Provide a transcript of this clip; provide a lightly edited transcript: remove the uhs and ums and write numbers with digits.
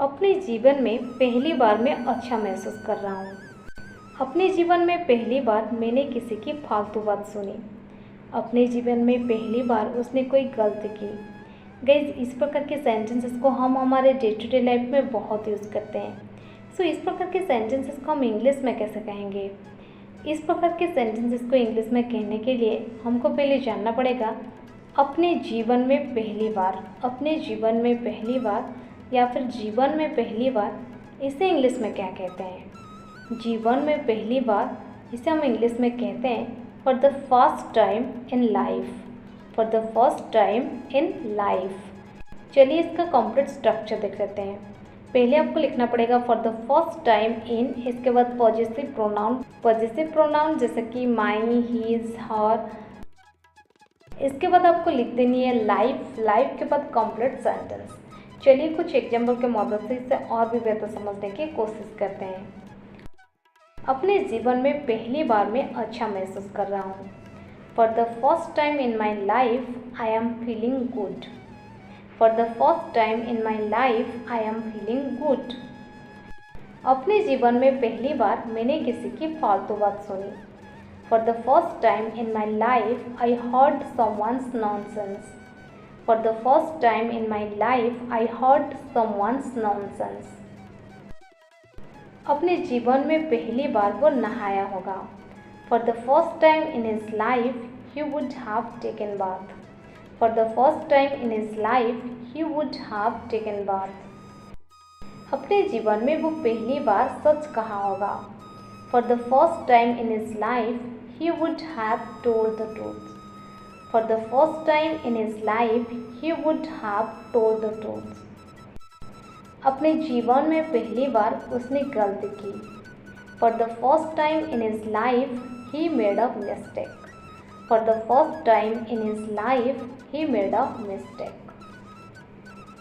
अपने जीवन में पहली बार मैं अच्छा महसूस कर रहा हूँ। अपने जीवन में पहली बार मैंने किसी की फालतू बात सुनी। अपने जीवन में पहली बार उसने कोई गलती की। गाइस, इस प्रकार के सेंटेंसेस को हम हमारे डे टू डे लाइफ में बहुत यूज़ करते हैं। सो इस प्रकार के सेंटेंसेस को हम इंग्लिश में कैसे कहेंगे? इस प्रकार के सेंटेंसेस को इंग्लिश में कहने के लिए हमको पहले जानना पड़ेगा अपने जीवन में पहली बार। अपने जीवन में पहली बार या फिर जीवन में पहली बार, इसे इंग्लिश में क्या कहते हैं? जीवन में पहली बार इसे हम इंग्लिश में कहते हैं for the first time in life. For the first time in life. चलिए इसका कंप्लीट स्ट्रक्चर देख लेते हैं। पहले आपको लिखना पड़ेगा for the first time in, इसके बाद पॉजिटिव प्रोनाउन। पॉजिटिव प्रोनाउन जैसे कि माई, हीज, हर। इसके बाद आपको लिख देनी है लाइफ। लाइफ के बाद कंप्लीट सेंटेंस। चलिए कुछ एग्जाम्पल के मदद से इसे और भी बेहतर समझने की कोशिश करते हैं। अपने जीवन में पहली बार मैं अच्छा महसूस कर रहा हूँ। For the first time in my life I am feeling good. For the first time in my life I am feeling good. अपने जीवन में पहली बार मैंने किसी की फालतू बात सुनी। For the first time in my life I heard someone's nonsense. For the first time in my life, I heard someone's nonsense. अपने जीवन में पहली बार वो नहाया होगा। For the first time in his life, he would have taken bath. For the first time in his life, he would have taken bath. अपने जीवन में वो पहली बार सच कहा होगा। For the first time in his life, he would have told the truth. For the first time in his life, he would have told the truth. अपने जीवन में पहली बार उसने गलती की। For the first time in his life, he made a mistake. For the first time in his life, he made a mistake.